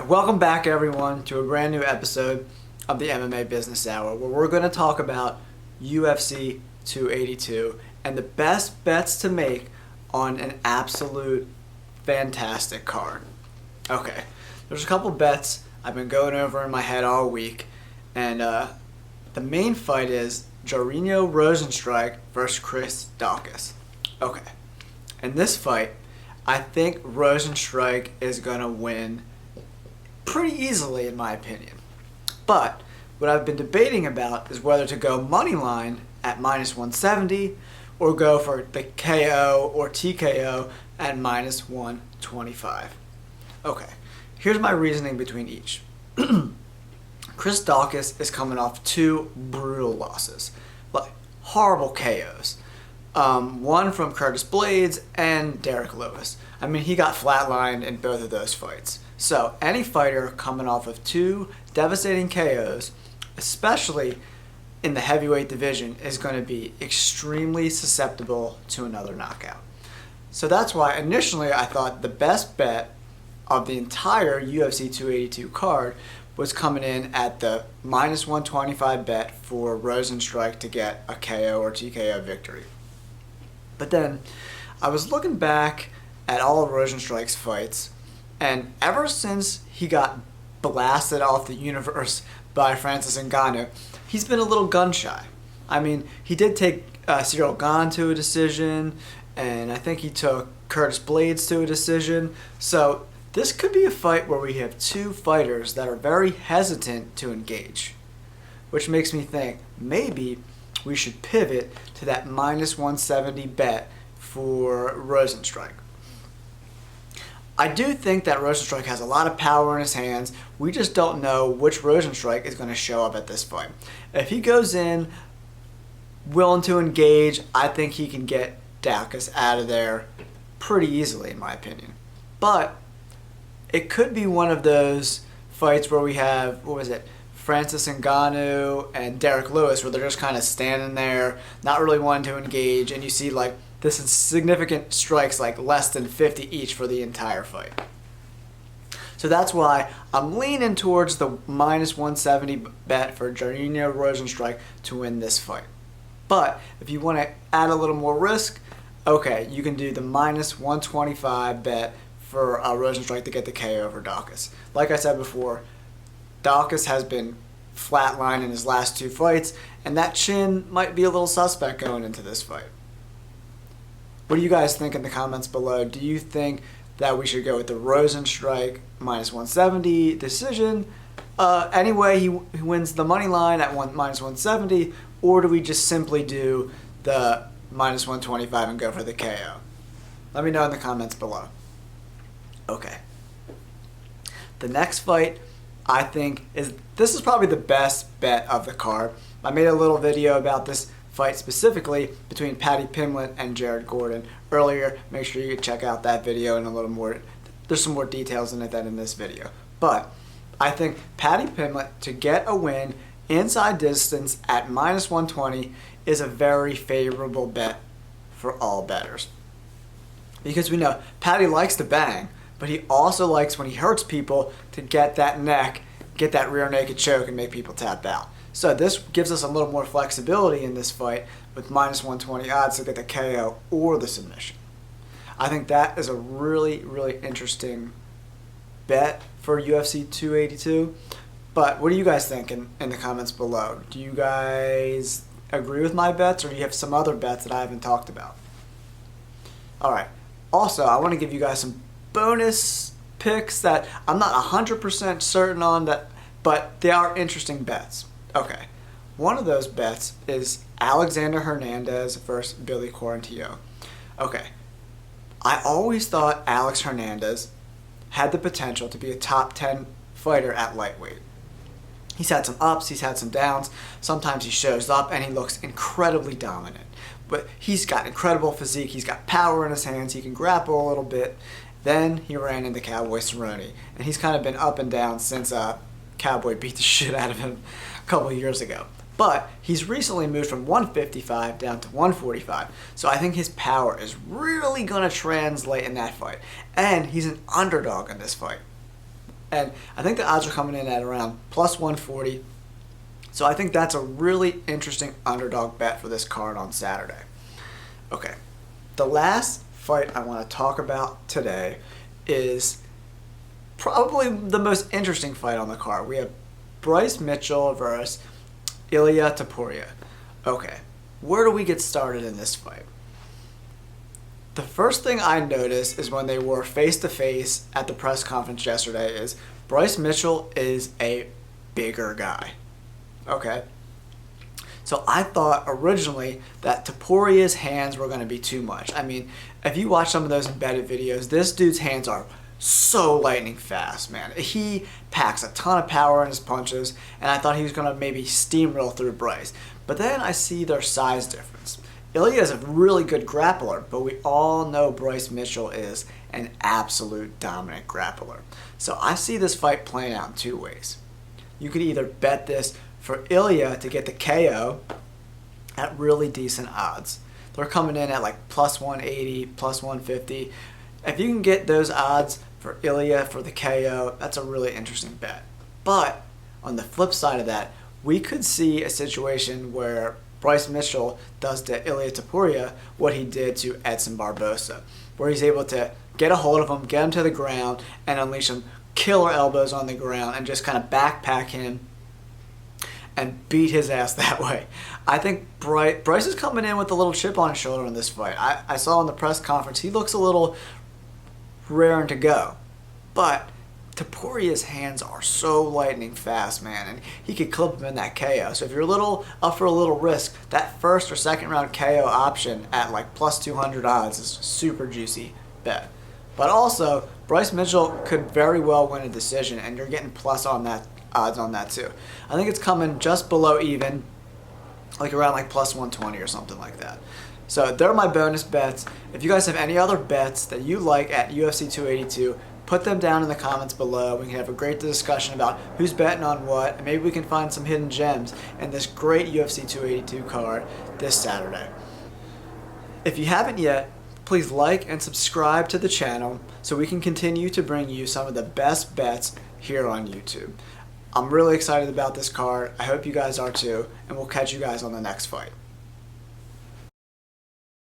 Welcome back everyone to a brand new episode of the MMA Business Hour where we're going to talk about UFC 282 and the best bets to make on an absolute fantastic card. Okay, there's a couple bets I've been going over in my head all week, and the main fight is Jairzinho Rosenstrike versus Chris Dawkins. Okay, in this fight, I think Rosenstrike is going to win pretty easily in my opinion. But what I've been debating about is whether to go money line at minus 170 or go for the KO or TKO at minus 125. Okay, here's my reasoning between each. Chris Dawkins is coming off two brutal losses, like horrible KOs. One from Curtis Blades and Derek Lewis. I mean, he got flatlined in both of those fights. So any fighter coming off of two devastating KOs, especially in the heavyweight division, is going to be extremely susceptible to another knockout. So that's why initially I thought the best bet of the entire UFC 282 card was coming in at the minus 125 bet for Rosenstrike to get a KO or TKO victory. But then I was looking back at all of Rosenstrike's fights, and ever since he got blasted off the universe by Francis Ngannou, he's been a little gun shy. I mean, he did take Cyril Gane to a decision, and I think he took Curtis Blades to a decision. So this could be a fight where we have two fighters that are very hesitant to engage, which makes me think maybe we should pivot to that minus 170 bet for Rosenstrike. I do think that Rosenstrike has a lot of power in his hands. We just don't know which Rosenstrike is going to show up at this fight. If he goes in willing to engage, I think he can get Dawkins out of there pretty easily, in my opinion. But it could be one of those fights where we have, Francis Ngannou and Derek Lewis, where they're just kind of standing there, not really wanting to engage, and you see like this significant strikes like less than 50 each for the entire fight. So that's why I'm leaning towards the minus 170 bet for Jairzinho Rosenstrike to win this fight. But if you want to add a little more risk, okay, you can do the minus 125 bet for Rosenstrike to get the KO over Dawkins. Like I said before, Dawkins has been flatlined in his last two fights, and that chin might be a little suspect going into this fight. What do you guys think in the comments below? Do you think that we should go with the Rosenstrike minus 170 decision? Anyway, he wins the money line at minus 170, or do we just simply do the minus 125 and go for the KO? Let me know in the comments below. Okay. The next fight, I think, this is probably the best bet of the card. I made a little video about this fight specifically between Paddy Pimblett and Jared Gordon earlier. Make sure you check out that video and a little more. There's some more details in it than in this video. But I think Paddy Pimblett to get a win inside distance at minus 120 is a very favorable bet for all bettors. Because we know Paddy likes to bang, but he also likes when he hurts people to get that neck, get that rear naked choke and make people tap out. So this gives us a little more flexibility in this fight with minus 120 odds to get the KO or the submission. I think that is a really, really interesting bet for UFC 282. But what do you guys think in the comments below? Do you guys agree with my bets, or do you have some other bets that I haven't talked about? Alright, also I want to give you guys some bonus picks that I'm not 100% certain on, but they are interesting bets. Okay, one of those bets is Alexander Hernandez versus Billy Quarantillo. Okay, I always thought Alex Hernandez had the potential to be a top 10 fighter at lightweight. He's had some ups, he's had some downs. Sometimes he shows up and he looks incredibly dominant. But he's got incredible physique, he's got power in his hands, he can grapple a little bit. Then he ran into Cowboy Cerrone, and he's kind of been up and down since Cowboy beat the shit out of him a couple of years ago. But he's recently moved from 155 down to 145, so I think his power is really going to translate in that fight. And he's an underdog in this fight. And I think the odds are coming in at around plus 140. So I think that's a really interesting underdog bet for this card on Saturday. Okay, the last fight I want to talk about today is probably the most interesting fight on the card. We have Bryce Mitchell versus Ilia Topuria. Okay, where do we get started in this fight? The first thing I noticed is when they were face-to-face at the press conference yesterday is Bryce Mitchell is a bigger guy. Okay, so I thought originally that Toporia's hands were going to be too much. I mean, if you watch some of those embedded videos, this dude's hands are so lightning fast, man. He packs a ton of power in his punches, and I thought he was going to maybe steamroll through Bryce. But then I see their size difference. Ilia is a really good grappler, but we all know Bryce Mitchell is an absolute dominant grappler. So I see this fight playing out in two ways. You could either bet this for Ilia to get the KO at really decent odds. They're coming in at like plus 180, plus 150. If you can get those odds for Ilia for the KO, that's a really interesting bet. But on the flip side of that, we could see a situation where Bryce Mitchell does to Ilia Topuria what he did to Edson Barbosa, where he's able to get a hold of him, get him to the ground, and unleash some killer elbows on the ground and just kind of backpack him and beat his ass that way. I think Bryce is coming in with a little chip on his shoulder in this fight. I saw in the press conference he looks a little raring to go. But Toporia's hands are so lightning fast, man, and he could clip him in that KO. So if you're a little up for a little risk, that first or second round KO option at like plus 200 odds is a super juicy bet. But also, Bryce Mitchell could very well win a decision, and you're getting plus on that odds on that too. I think it's coming just below even, like around like plus 120 or something like that. So they're my bonus bets. If you guys have any other bets that you like at UFC 282, put them down in the comments below. We can have a great discussion about who's betting on what, and maybe we can find some hidden gems in this great UFC 282 card this Saturday. If you haven't yet, please like and subscribe to the channel so we can continue to bring you some of the best bets here on YouTube. I'm really excited about this card. I hope you guys are too, and we'll catch you guys on the next fight.